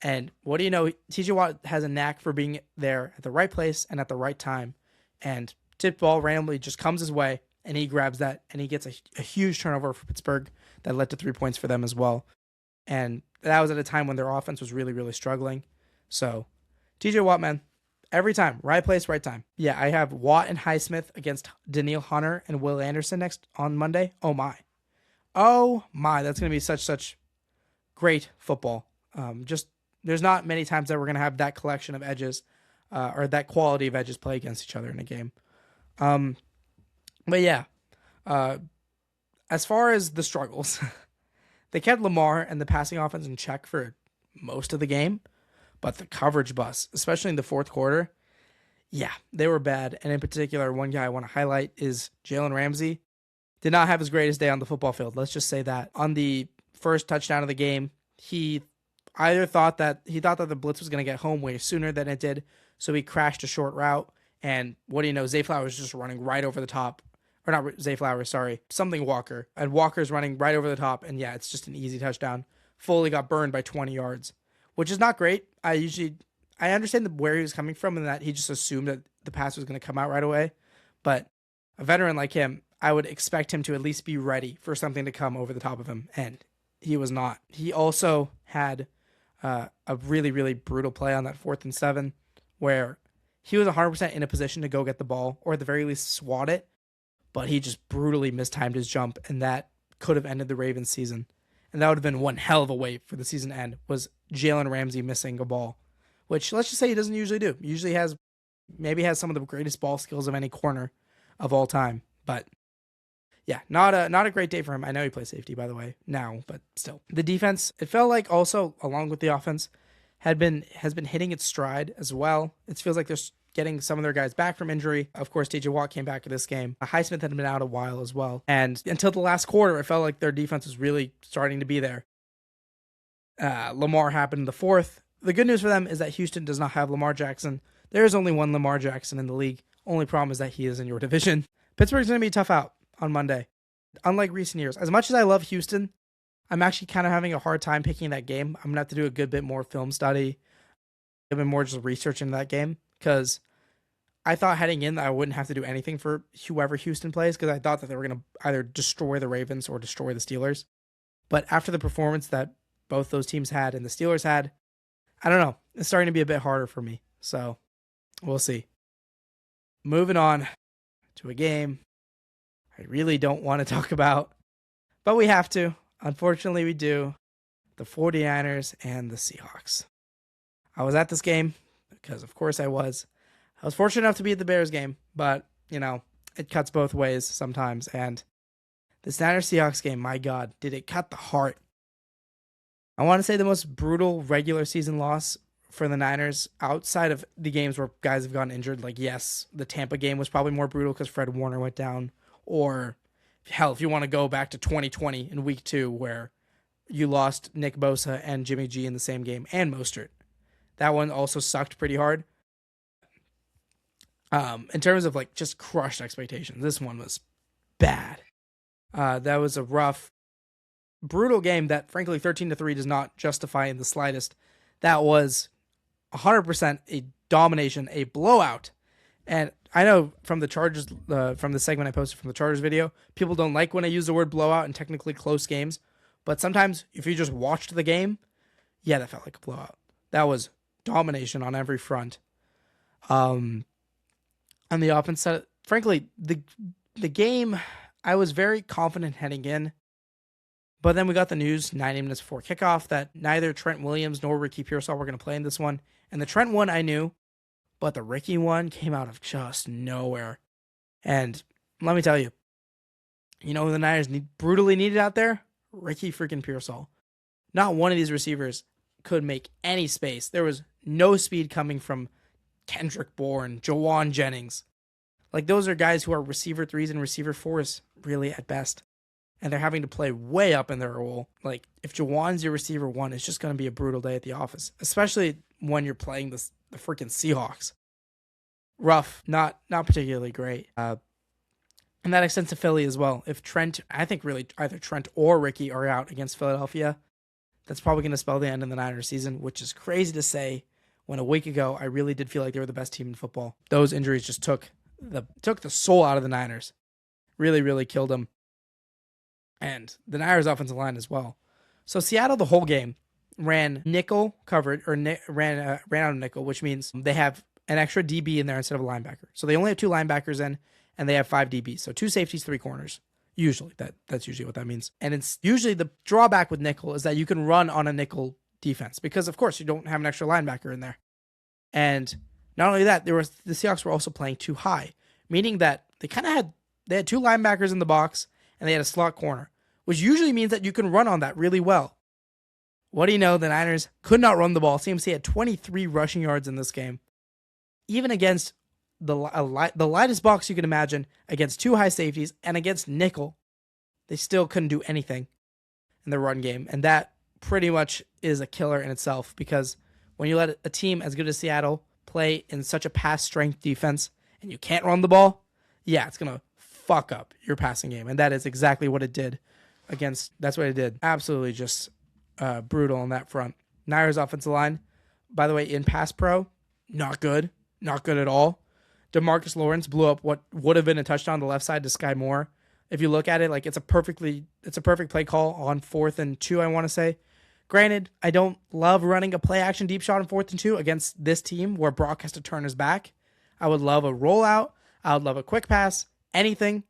And what do you know? TJ Watt has a knack for being there at the right place and at the right time. And tip ball randomly just comes his way, and he grabs that, and he gets a huge turnover for Pittsburgh that led to 3 points for them as well. And that was at a time when their offense was really, really struggling. So, TJ Watt, man, Every time. Right place, right time. Yeah, I have Watt and Highsmith against Daniil Hunter and Will Anderson next on Monday. Oh, my. Oh, my. That's going to be such great football. There's not many times that we're going to have that collection of edges or that quality of edges play against each other in a game. But yeah, as far as the struggles, they kept Lamar and the passing offense in check for most of the game, but the coverage bus, especially in the fourth quarter, yeah, they were bad. And in particular, one guy I want to highlight is Jalen Ramsey. Did not have his greatest day on the football field. Let's just say that. On the first touchdown of the game, he thought that the blitz was going to get home way sooner than it did, so he crashed a short route. And what do you know? Zay Flowers just running right over the top. Or not Zay Flowers, sorry. Something Walker. And Walker's running right over the top. And yeah, it's just an easy touchdown. Foley got burned by 20 yards, which is not great. I understand where he was coming from and that he just assumed that the pass was going to come out right away. But a veteran like him, I would expect him to at least be ready for something to come over the top of him. And he was not. He also had a really, really brutal play on that 4th and 7 where he was 100% in a position to go get the ball or at the very least swat it. But he just brutally mistimed his jump, and that could have ended the Ravens' season. And that would have been one hell of a way for the season to end, was Jalen Ramsey missing a ball, which let's just say he doesn't usually do. He usually has some of the greatest ball skills of any corner of all time. But yeah, not a great day for him. I know he plays safety, by the way, now, but still. The defense, it felt like also, along with the offense, has been hitting its stride as well. It feels like they're getting some of their guys back from injury. Of course, TJ Watt came back to this game. Highsmith had been out a while as well. And until the last quarter, it felt like their defense was really starting to be there. Lamar happened in the 4th. The good news for them is that Houston does not have Lamar Jackson. There is only one Lamar Jackson in the league. Only problem is that he is in your division. Pittsburgh's going to be tough out on Monday. Unlike recent years. As much as I love Houston, I'm actually kind of having a hard time picking that game. I'm going to have to do a good bit more film study. A bit more just research into that game. Because I thought heading in that I wouldn't have to do anything for whoever Houston plays because I thought that they were going to either destroy the Ravens or destroy the Steelers. But after the performance that both those teams had and the Steelers had, I don't know. It's starting to be a bit harder for me. So we'll see. Moving on to a game I really don't want to talk about, but we have to. Unfortunately, we do. The 49ers and the Seahawks. I was at this game. Because, of course, I was fortunate enough to be at the Bears game, but, it cuts both ways sometimes. And this Niners-Seahawks game, my God, did it cut the heart. I want to say the most brutal regular season loss for the Niners outside of the games where guys have gotten injured. Like, yes, the Tampa game was probably more brutal because Fred Warner went down. Or, hell, if you want to go back to 2020 in week 2 where you lost Nick Bosa and Jimmy G in the same game and Mostert. That one also sucked pretty hard. In terms of just crushed expectations, this one was bad. That was a rough, brutal game that, frankly, 13-3 does not justify in the slightest. That was 100% a domination, a blowout. And I know from the Chargers, from the segment I posted from the Chargers video, people don't like when I use the word blowout in technically close games. But sometimes, if you just watched the game, yeah, that felt like a blowout. That was domination on every front. On the offense side, frankly, the game, I was very confident heading in. But then we got the news 90 minutes before kickoff that neither Trent Williams nor Ricky Pearsall were going to play in this one. And the Trent one I knew, but the Ricky one came out of just nowhere. And let me tell you, who the Niners brutally needed out there? Ricky freaking Pearsall. Not one of these receivers could make any space. There was no speed coming from Kendrick Bourne, Jawan Jennings. Those are guys who are receiver 3s and receiver 4s, really, at best. And they're having to play way up in their role. If Jawan's your receiver 1, it's just going to be a brutal day at the office. Especially when you're playing the freaking Seahawks. Rough. Not particularly great. And that extends to Philly as well. If Trent, I think really either Trent or Ricky are out against Philadelphia, that's probably going to spell the end of the Niners season, which is crazy to say when a week ago I really did feel like they were the best team in football. Those injuries just took the soul out of the Niners. Really, really killed them. And the Niners offensive line as well. So Seattle the whole game ran nickel coverage, or ran out of nickel, which means they have an extra DB in there instead of a linebacker. So they only have 2 linebackers in, and they have 5 DBs. So 2 safeties, 3 corners. Usually, that's usually what that means. And it's usually the drawback with nickel is that you can run on a nickel defense because, of course, you don't have an extra linebacker in there. And not only that, the Seahawks were also playing too high, meaning that they had 2 linebackers in the box and they had a slot corner, which usually means that you can run on that really well. What do you know? The Niners could not run the ball. CMC had 23 rushing yards in this game. Even against the lightest box you can imagine, against 2 high safeties and against nickel, they still couldn't do anything in the run game. And that pretty much is a killer in itself, because when you let a team as good as Seattle play in such a pass strength defense and you can't run the ball, yeah, it's going to fuck up your passing game. And that is exactly what it did that's what it did. Absolutely just brutal on that front. Niners offensive line, by the way, in pass pro, not good at all. DeMarcus Lawrence blew up what would have been a touchdown on the left side to Sky Moore. If you look at it, like it's a perfect play call on 4th and 2, I want to say. Granted, I don't love running a play action deep shot on 4th and 2 against this team where Brock has to turn his back. I would love a rollout. I would love a quick pass, anything.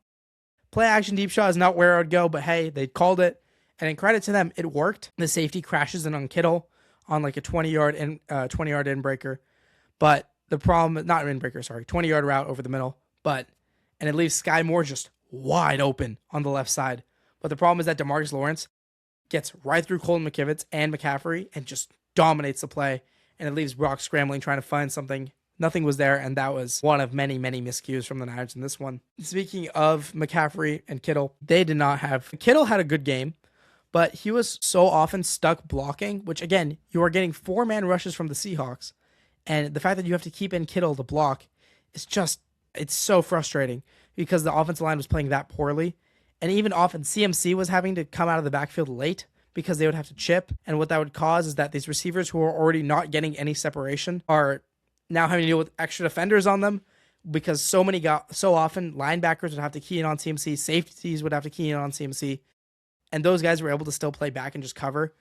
Play action deep shot is not where I would go, but hey, they called it. And in credit to them, it worked. The safety crashes in on Kittle on like a 20-yard in breaker. But the problem, not in breaker, sorry, 20-yard route over the middle. And it leaves Sky Moore just wide open on the left side. But the problem is that DeMarcus Lawrence gets right through Colton McKivitz and McCaffrey and just dominates the play. And it leaves Brock scrambling, trying to find something. Nothing was there, and that was one of many, many miscues from the Niners in this one. Speaking of McCaffrey and Kittle, they did not have... Kittle had a good game, but he was so often stuck blocking, which, again, you are getting 4-man rushes from the Seahawks. And the fact that you have to keep in Kittle to block is just... It's so frustrating because the offensive line was playing that poorly. And even often, CMC was having to come out of the backfield late because they would have to chip. And what that would cause is that these receivers who are already not getting any separation are now having to deal with extra defenders on them, because so often linebackers would have to key in on CMC, safeties would have to key in on CMC, and those guys were able to still play back and just cover.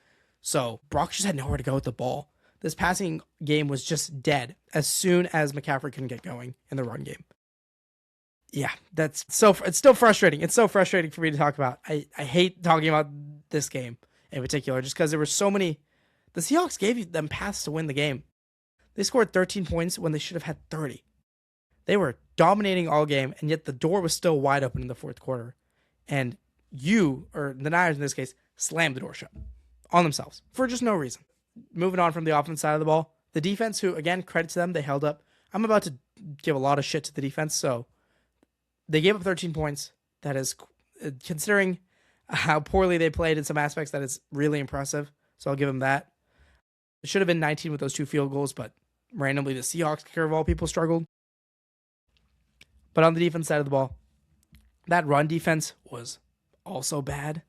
So Brock just had nowhere to go with the ball. This passing game was just dead as soon as McCaffrey couldn't get going in the run game. Yeah, it's still frustrating. It's so frustrating for me to talk about. I hate talking about this game in particular, just because there were so many. The Seahawks gave them paths to win the game. They scored 13 points when they should have had 30. They were dominating all game, and yet the door was still wide open in the 4th quarter. And the Niners in this case, slammed the door shut on themselves for just no reason. Moving on from the offense side of the ball, the defense, who, again, credit to them, they held up. I'm about to give a lot of shit to the defense, so they gave up 13 points. That is, considering how poorly they played in some aspects, that is really impressive. So I'll give them that. It should have been 19 with those 2 field goals, but randomly the Seahawks kicker of all people struggled. But on the defense side of the ball, that run defense was also bad.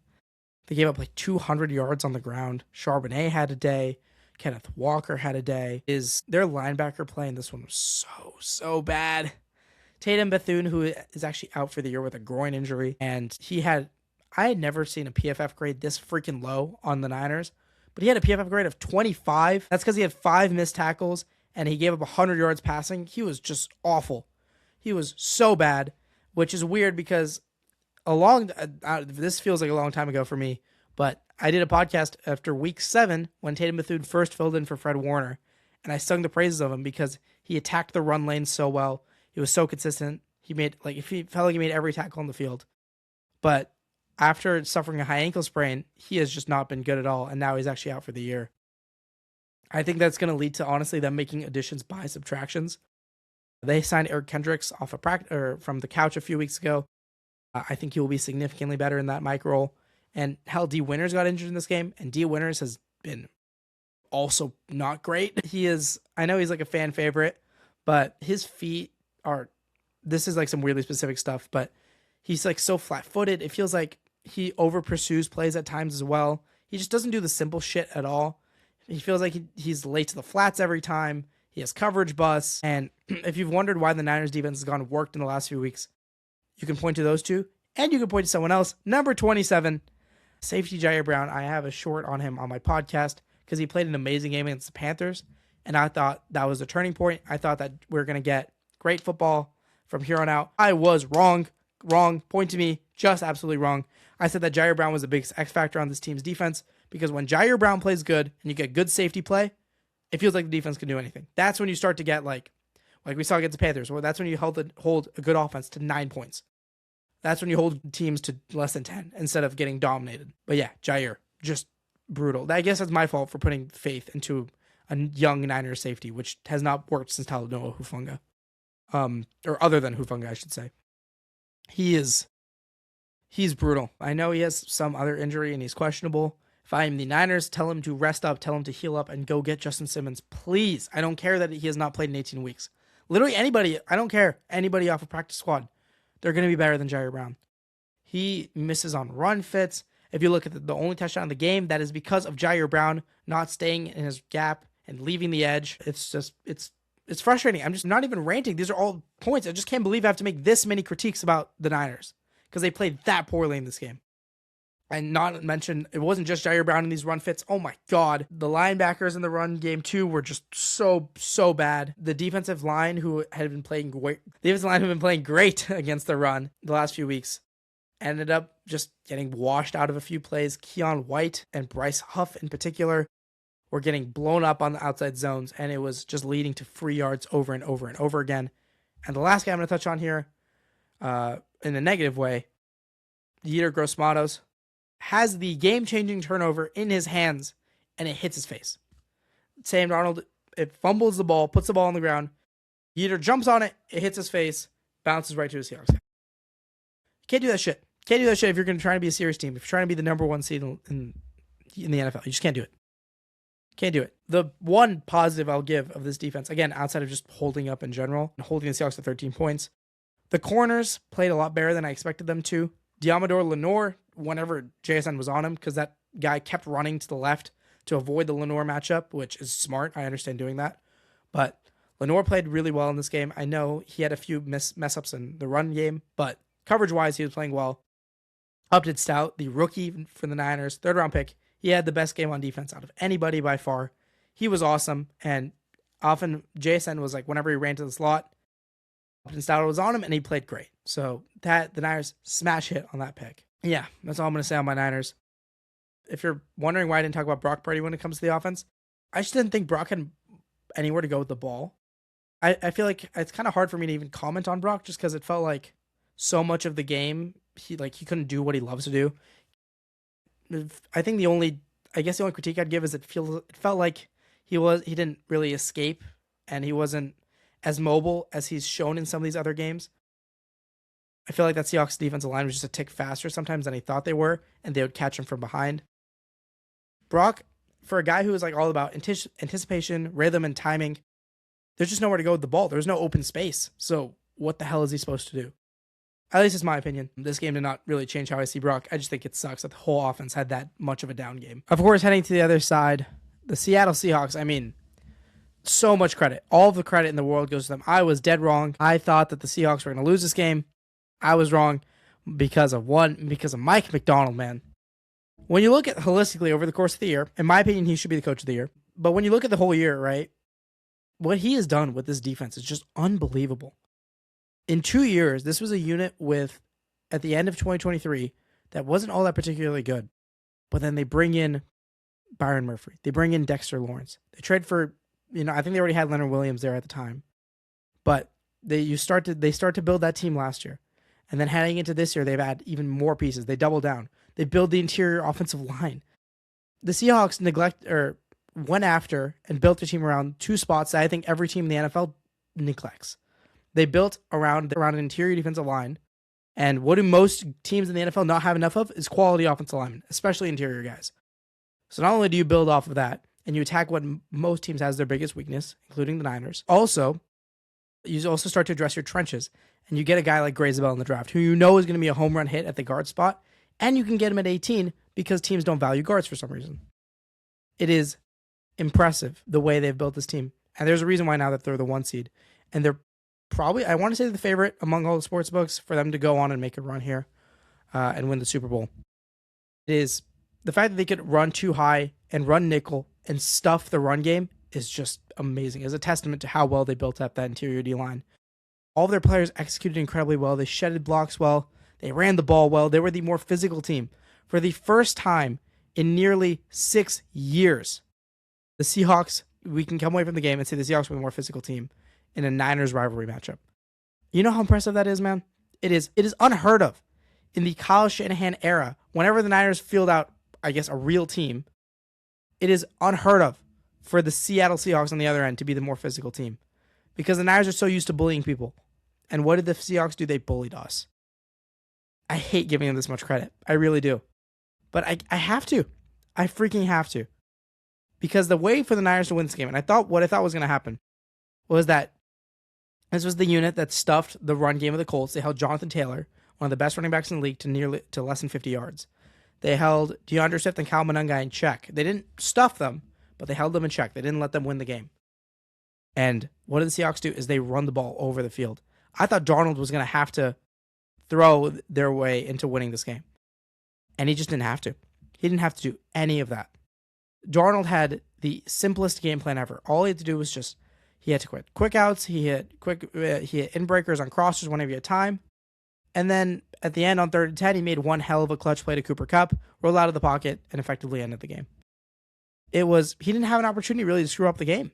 They gave up like 200 yards on the ground. Charbonnet had a day. Kenneth Walker had a day. Their linebacker play in this one was so bad. Tatum Bethune, who is actually out for the year with a groin injury, and I had never seen a PFF grade this freaking low on the Niners, but he had a PFF grade of 25. That's because he had 5 missed tackles, and he gave up 100 yards passing. He was just awful. He was so bad, which is weird because this feels like a long time ago for me, but I did a podcast after week 7 when Tatum Bethune first filled in for Fred Warner, and I sung the praises of him because he attacked the run lane so well. He was so consistent. He felt like he made every tackle on the field. But after suffering a high ankle sprain, he has just not been good at all, and now he's actually out for the year. I think that's going to lead to, honestly, them making additions by subtractions. They signed Eric Kendricks off from the couch a few weeks ago. I think he will be significantly better in that mic role. And hell, D. Winters got injured in this game, and D. Winters has been also not great. I know he's like a fan favorite, but his feet this is like some weirdly specific stuff, but he's like so flat-footed. It feels like he over-pursues plays at times as well. He just doesn't do the simple shit at all. He feels like he's late to the flats every time. He has coverage busts. And if you've wondered why the Niners defense has gone worked in the last few weeks, you can point to those two, and you can point to someone else. Number 27, safety Jair Brown. I have a short on him on my podcast because he played an amazing game against the Panthers. And I thought that was a turning point. I thought that we were going to get great football from here on out. I was wrong. Point to me. Just absolutely wrong. I said that Jair Brown was the biggest X factor on this team's defense because when Jair Brown plays good and you get good safety play, it feels like the defense can do anything. That's when you start to get like we saw against the Panthers. Well, that's when you hold a good offense to 9 points. That's when you hold teams to less than 10 instead of getting dominated. But yeah, Jair, just brutal. I guess that's my fault for putting faith into a young Niners safety, which has not worked since Talanoa Hufanga. Or other than Hufanga, I should say. He's brutal. I know he has some other injury and he's questionable. If I am the Niners, tell him to rest up, tell him to heal up and go get Justin Simmons. Please. I don't care that he has not played in 18 weeks. Literally anybody, I don't care. Anybody off a practice squad. They're going to be better than Jair Brown. He misses on run fits. If you look at the only touchdown in the game, that is because of Jair Brown not staying in his gap and leaving the edge. It's frustrating. I'm just not even ranting. These are all points. I just can't believe I have to make this many critiques about the Niners because they played that poorly in this game. And not mention, it wasn't just Jair Brown in these run fits. Oh my God. The linebackers in the run game too were just so bad. The defensive line who had been playing great against the run the last few weeks ended up just getting washed out of a few plays. Keon White and Bryce Huff in particular were getting blown up on the outside zones, and it was just leading to free yards over and over and over again. And the last guy I'm going to touch on here, in a negative way, Yetur Gross-Matos has the game-changing turnover in his hands, and it hits his face. Sam Darnold, it fumbles the ball, puts the ball on the ground. Yetur jumps on it, it hits his face, bounces right to his Seahawks. Can't do that shit. Can't do that shit if you're going to try to be a serious team. If you're trying to be the number one seed in the NFL, you just can't do it. Can't do it. The one positive I'll give of this defense, again, outside of just holding up in general, and holding the Seahawks to 13 points, the corners played a lot better than I expected them to. Diamador Lenore, whenever JSN was on him, because that guy kept running to the left to avoid the Lenore matchup, which is smart. I understand doing that. But Lenore played really well in this game. I know he had a few mess-ups in the run game, but coverage-wise, he was playing well. Upton Stout, the rookie for the Niners, third-round pick, he had the best game on defense out of anybody by far. He was awesome, and often JSN was like, whenever he ran to the slot, Upton Stout was on him, and he played great. So the Niners smash hit on that pick. Yeah, that's all I'm going to say on my Niners. If you're wondering why I didn't talk about Brock Purdy when it comes to the offense, I just didn't think Brock had anywhere to go with the ball. I feel like it's kind of hard for me to even comment on Brock just because it felt like so much of the game, he couldn't do what he loves to do. I think the only critique I'd give is it felt like he didn't really escape and he wasn't as mobile as he's shown in some of these other games. I feel like that Seahawks defensive line was just a tick faster sometimes than he thought they were, and they would catch him from behind. Brock, for a guy who is like all about anticipation, rhythm, and timing, there's just nowhere to go with the ball. There's no open space. So what the hell is he supposed to do? At least it's my opinion. This game did not really change how I see Brock. I just think it sucks that the whole offense had that much of a down game. Of course, heading to the other side, the Seattle Seahawks, I mean, so much credit. All of the credit in the world goes to them. I was dead wrong. I thought that the Seahawks were going to lose this game. I was wrong because of Mike McDonald, man. When you look at holistically over the course of the year, in my opinion, he should be the coach of the year. But when you look at the whole year, right, what he has done with this defense is just unbelievable. In 2 years, this was a unit at the end of 2023, that wasn't all that particularly good. But then they bring in Byron Murphy. They bring in Dexter Lawrence. They trade for, I think they already had Leonard Williams there at the time. But they start to build that team last year. And then heading into this year, they've had even more pieces. They double down. They build the interior offensive line. The Seahawks went after and built their team around two spots that I think every team in the NFL neglects. They built around an interior defensive line. And what do most teams in the NFL not have enough of is quality offensive linemen, especially interior guys. So not only do you build off of that, and you attack what most teams has their biggest weakness, including the Niners, you also start to address your trenches. And you get a guy like Graysabell in the draft, who is going to be a home run hit at the guard spot, and you can get him at 18 because teams don't value guards for some reason. It is impressive the way they've built this team. And there's a reason why now that they're the 1 seed. And they're probably, I want to say, the favorite among all the sports books for them to go on and make a run here and win the Super Bowl. It is the fact that they could run too high and run nickel and stuff the run game is just amazing. It was a testament to how well they built up that interior D-line. All of their players executed incredibly well. They shedded blocks well. They ran the ball well. They were the more physical team. For the first time in nearly 6 years, the Seahawks, we can come away from the game and say the Seahawks were the more physical team in a Niners rivalry matchup. You know how impressive that is, man? It is unheard of in the Kyle Shanahan era. Whenever the Niners field out, I guess, a real team, it is unheard of for the Seattle Seahawks on the other end to be the more physical team. Because the Niners are so used to bullying people. And what did the Seahawks do? They bullied us. I hate giving them this much credit. I really do. But I have to. I freaking have to. Because the way for the Niners to win this game, and what I thought was going to happen, was that this was the unit that stuffed the run game of the Colts. They held Jonathan Taylor, one of the best running backs in the league, to less than 50 yards. They held DeAndre Swift and Kyle Monunga in check. They didn't stuff them, but they held them in check. They didn't let them win the game. And what did the Seahawks do is they run the ball over the field. I thought Darnold was going to have to throw their way into winning this game. And he just didn't have to. He didn't have to do any of that. Darnold had the simplest game plan ever. All he had to do was he had to quit quick outs. He hit in breakers on crossers whenever he had time. And then at the end on 3rd and 10, he made one hell of a clutch play to Cooper Kupp, rolled out of the pocket, and effectively ended the game. He didn't have an opportunity really to screw up the game.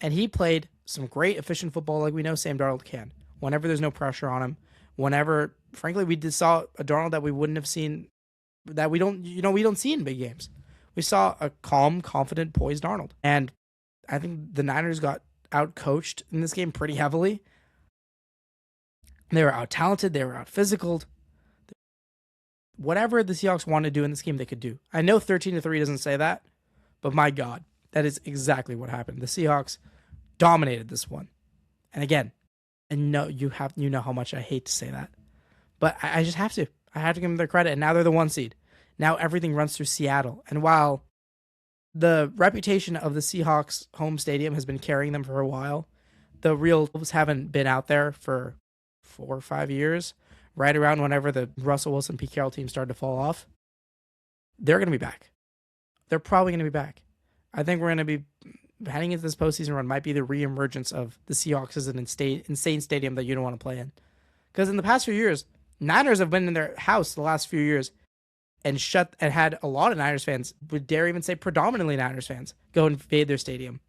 And he played some great, efficient football like we know Sam Darnold can. Whenever there's no pressure on him, whenever, frankly, we just saw a Darnold that we wouldn't have seen, that we don't see in big games. We saw a calm, confident, poised Darnold. And I think the Niners got out-coached in this game pretty heavily. They were out-talented. They were out-physicaled. Whatever the Seahawks wanted to do in this game, they could do. I know 13-3 doesn't say that, but my God, that is exactly what happened. The Seahawks dominated this one. And again, you know how much I hate to say that, but I just have to. I have to give them their credit. And now they're the 1 seed. Now everything runs through Seattle. And while the reputation of the Seahawks home stadium has been carrying them for a while, the real Wolves haven't been out there for 4 or 5 years, right around whenever the Russell Wilson Pete Carroll team started to fall off. They're going to be back. They're probably going to be back. I think we're going to be heading into this postseason run might be the reemergence of the Seahawks as an insane stadium that you don't want to play in. Because in the past few years, Niners have been in their house the last few years and had a lot of Niners fans, would dare even say predominantly Niners fans, go invade their stadium.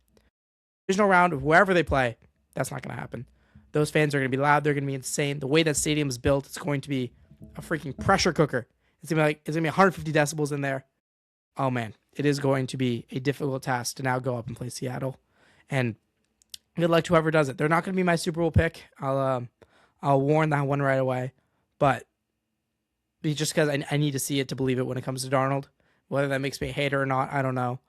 Divisional round, wherever they play, that's not going to happen. Those fans are going to be loud. They're going to be insane. The way that stadium is built, it's going to be a freaking pressure cooker. It's going to be 150 decibels in there. Oh man, it is going to be a difficult task to now go up and play Seattle. And good luck to whoever does it. They're not going to be my Super Bowl pick. I'll warn that one right away. But just because I need to see it to believe it when it comes to Darnold. Whether that makes me a hater or not, I don't know.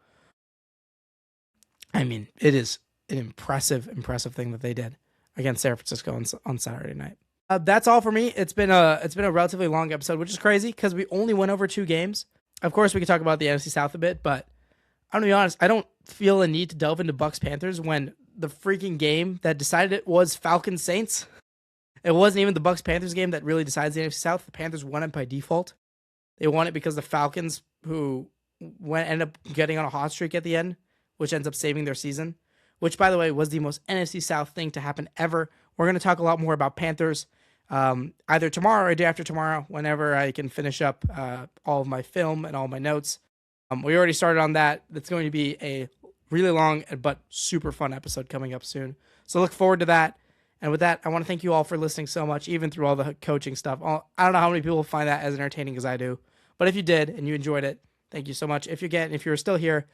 I mean, it is an impressive thing that they did against San Francisco on Saturday night. That's all for me. It's been a relatively long episode, which is crazy because we only went over 2 games. Of course, we could talk about the NFC South a bit, but I'm going to be honest, I don't feel a need to delve into Bucs-Panthers when the freaking game that decided it was Falcons-Saints. It wasn't even the Bucs-Panthers game that really decides the NFC South. The Panthers won it by default. They won it because the Falcons, who ended up getting on a hot streak at the end, which ends up saving their season, which, by the way, was the most NFC South thing to happen ever. We're going to talk a lot more about Panthers either tomorrow or day after tomorrow, whenever I can finish up all of my film and all my notes. We already started on that. It's going to be a really long but super fun episode coming up soon. So look forward to that. And with that, I want to thank you all for listening so much, even through all the coaching stuff. I don't know how many people find that as entertaining as I do, but if you did and you enjoyed it, thank you so much. If you're still here,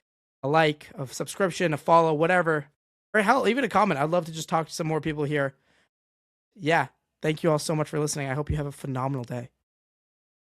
a like, a subscription, a follow, whatever, or hell, even a comment. I'd love to just talk to some more people here. Yeah. Thank you all so much for listening. I hope you have a phenomenal day.